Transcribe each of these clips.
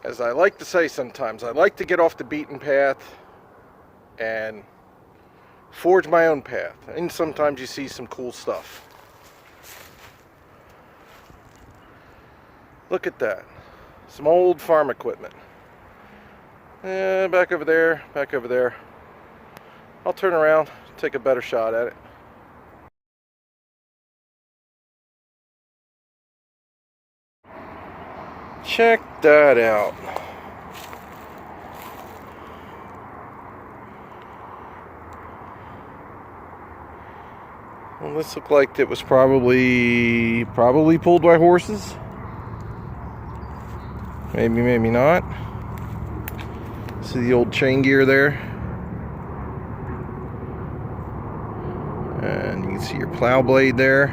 As I like to say sometimes, I like to get off the beaten path and forge my own path. And sometimes you see some cool stuff. Look at that. Some old farm equipment. Back over there, back over there. I'll turn around, take a better shot at it. Check that out. Well, this looked like it was probably pulled by horses. Maybe, maybe not. See the old chain gear there. And you can see your plow blade there.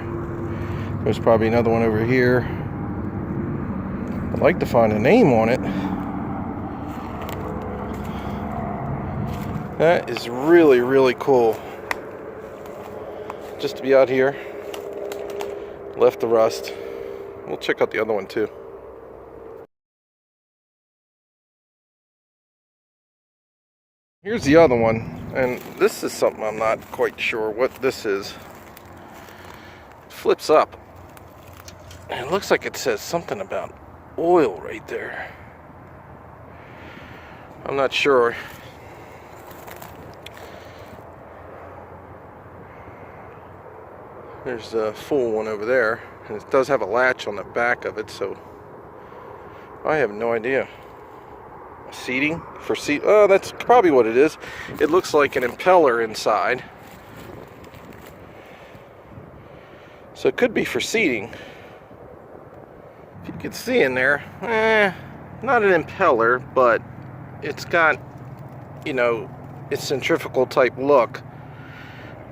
There's probably another one over here. I'd like to find a name on it. That is really, really cool. Just to be out here. Left the rust. We'll check out the other one too. Here's the other one, and this is something I'm not quite sure what this is. It flips up, and it looks like it says something about oil right there. I'm not sure. There's a full one over there, and it does have a latch on the back of it, so I have no idea. Seating for seat. Oh, that's probably what it is. It looks like an impeller inside, so it could be for seating. If you can see in there, not an impeller, but it's got, you know, a centrifugal type look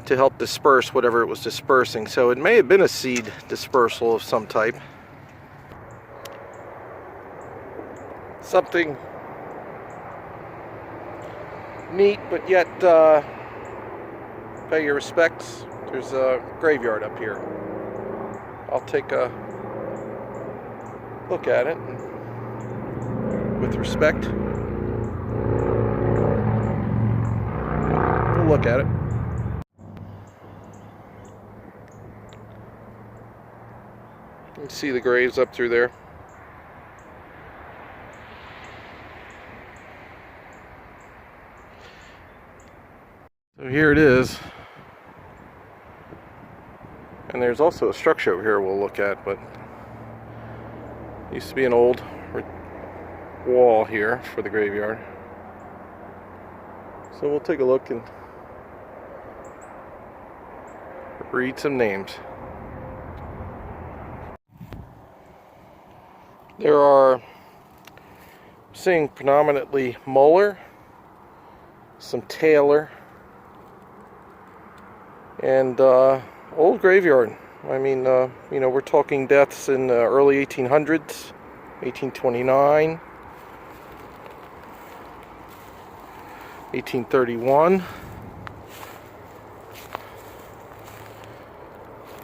to help disperse whatever it was dispersing. So it may have been a seed dispersal of some type. Something neat, but yet pay your respects. There's a graveyard up here. I'll take a look at it with respect. We'll look at it. You can see the graves up through there. So here it is, and there's also a structure over here we'll look at, but it used to be an old wall here for the graveyard. So we'll take a look and read some names. There are, seeing predominantly Muller, some Taylor, and old graveyard. I mean, you know, we're talking deaths in the early 1800s, 1829, 1831.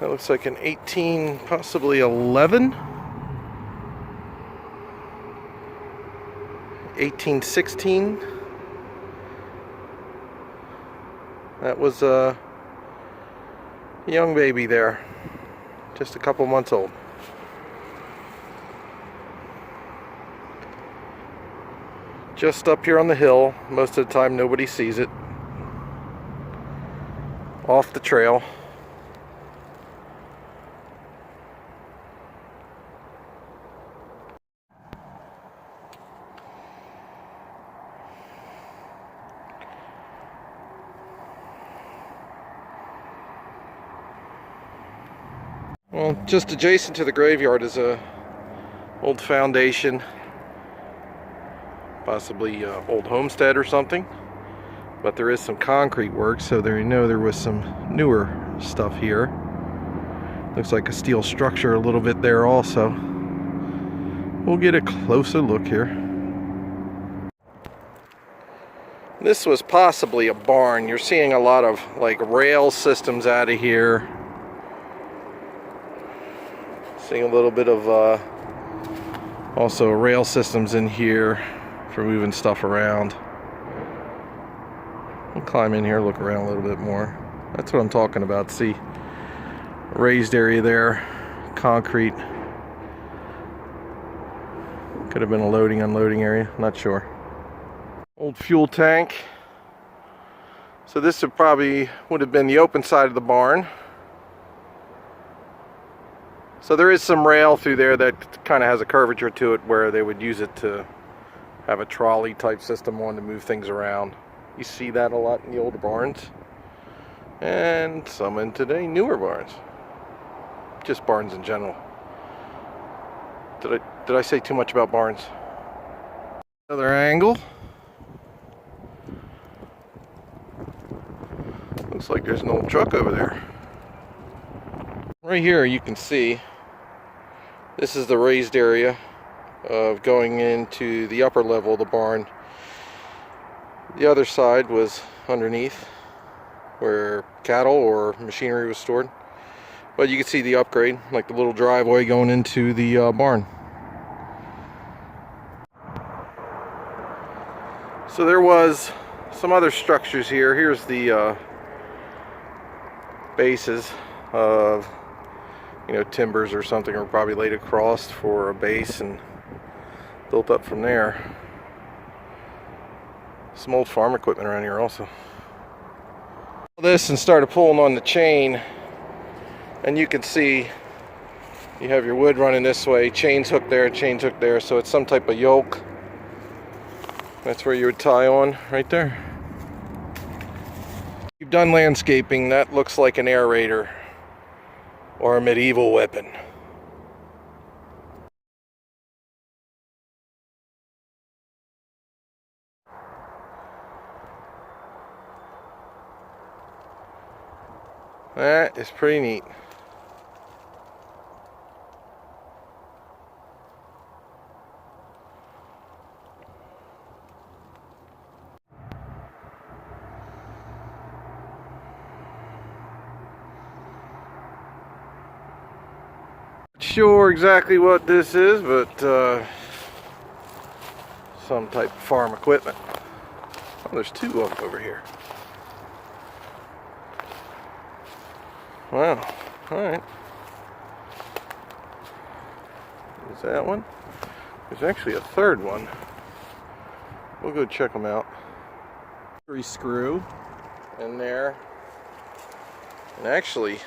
That looks like an 18, possibly 11, 1816. That was a young baby there, just a couple months old. Just up here on the hill, most of the time nobody sees it. Off the trail. Well, just adjacent to the graveyard is a old foundation, possibly old homestead or something. But there is some concrete work, so there, you know, there was some newer stuff here. Looks like a steel structure a little bit there also. We'll get a closer look here. This was possibly a barn. You're seeing a lot of like rail systems out of here. Seeing a little bit of Also, rail systems in here for moving stuff around. We'll climb in here, look around a little bit more. That's what I'm talking about. See, raised area there, concrete. Could have been a loading, unloading area, not sure. Old fuel tank. So this would have been the open side of the barn. So there is some rail through there that kind of has a curvature to it where they would use it to have a trolley type system on to move things around. You see that a lot in the older barns. And some in today newer barns. Just barns in general. Did I say too much about barns? Another angle. Looks like there's an old truck over there. Right here you can see this is the raised area of going into the upper level of the barn. The other side was underneath where cattle or machinery was stored. But you can see the upgrade, like the little driveway going into the barn. So there was some other structures here. Here's the bases of, timbers or something were probably laid across for a base and built up from there. Some old farm equipment around here also. This and started pulling on the chain, and you can see you have your wood running this way, chains hooked there, so it's some type of yoke. That's where you would tie on right there. You've done landscaping. That looks like an aerator or a medieval weapon. That is pretty neat. Sure exactly what this is, but some type of farm equipment. Oh, there's two of them over here. Wow. Alright. Is that one? There's actually a third one. We'll go check them out. Screw in there. And actually,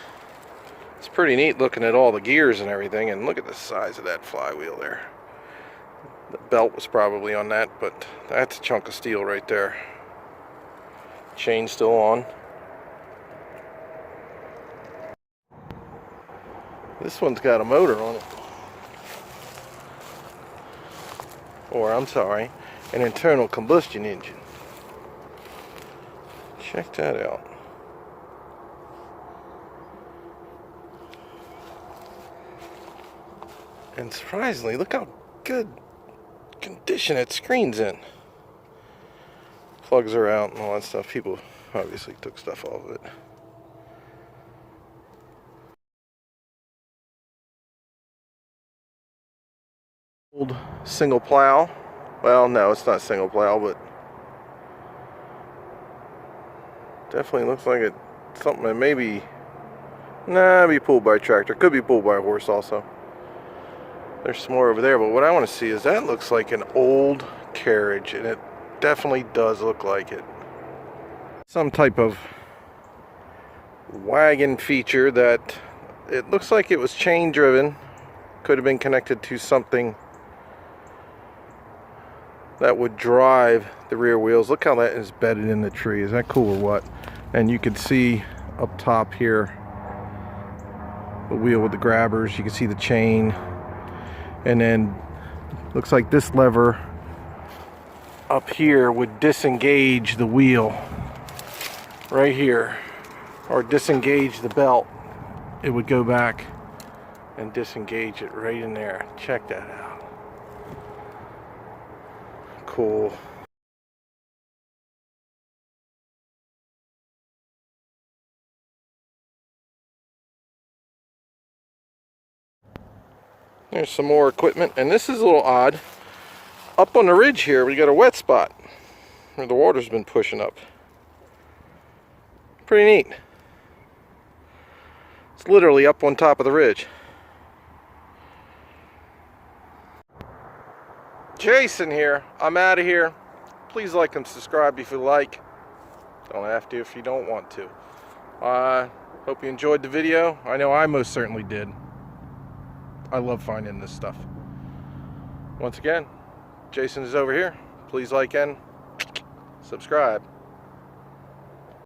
it's pretty neat looking at all the gears and everything, and look at the size of that flywheel there. The belt was probably on that, but that's a chunk of steel right there. Chain still on. This one's got a motor on it. Or, I'm sorry, an internal combustion engine. Check that out. And surprisingly, look how good condition that screen's in. Plugs are out and all that stuff. People obviously took stuff off of it. Old single plow. Well, no, it's not single plow, but definitely looks like it's something that maybe, be pulled by a tractor. Could be pulled by a horse also. There's some more over there, but what I want to see is that looks like an old carriage, and it definitely does look like it. Some type of wagon feature that it looks like it was chain driven. Could have been connected to something that would drive the rear wheels. Look how that is bedded in the tree. Is that cool or what? And you can see up top here the wheel with the grabbers. You can see the chain. And then looks like this lever up here would disengage the wheel right here, or disengage the belt. It would go back and disengage it right in there. Check that out. Cool. There's some more equipment, and this is a little odd. Up on the ridge here, we got a wet spot where the water's been pushing up. Pretty neat. It's literally up on top of the ridge. Jason here. I'm out of here. Please like and subscribe if you like. Don't have to if you don't want to. Hope you enjoyed the video. I know I most certainly did. I love finding this stuff. Once again, Jason is over here. Please like and subscribe.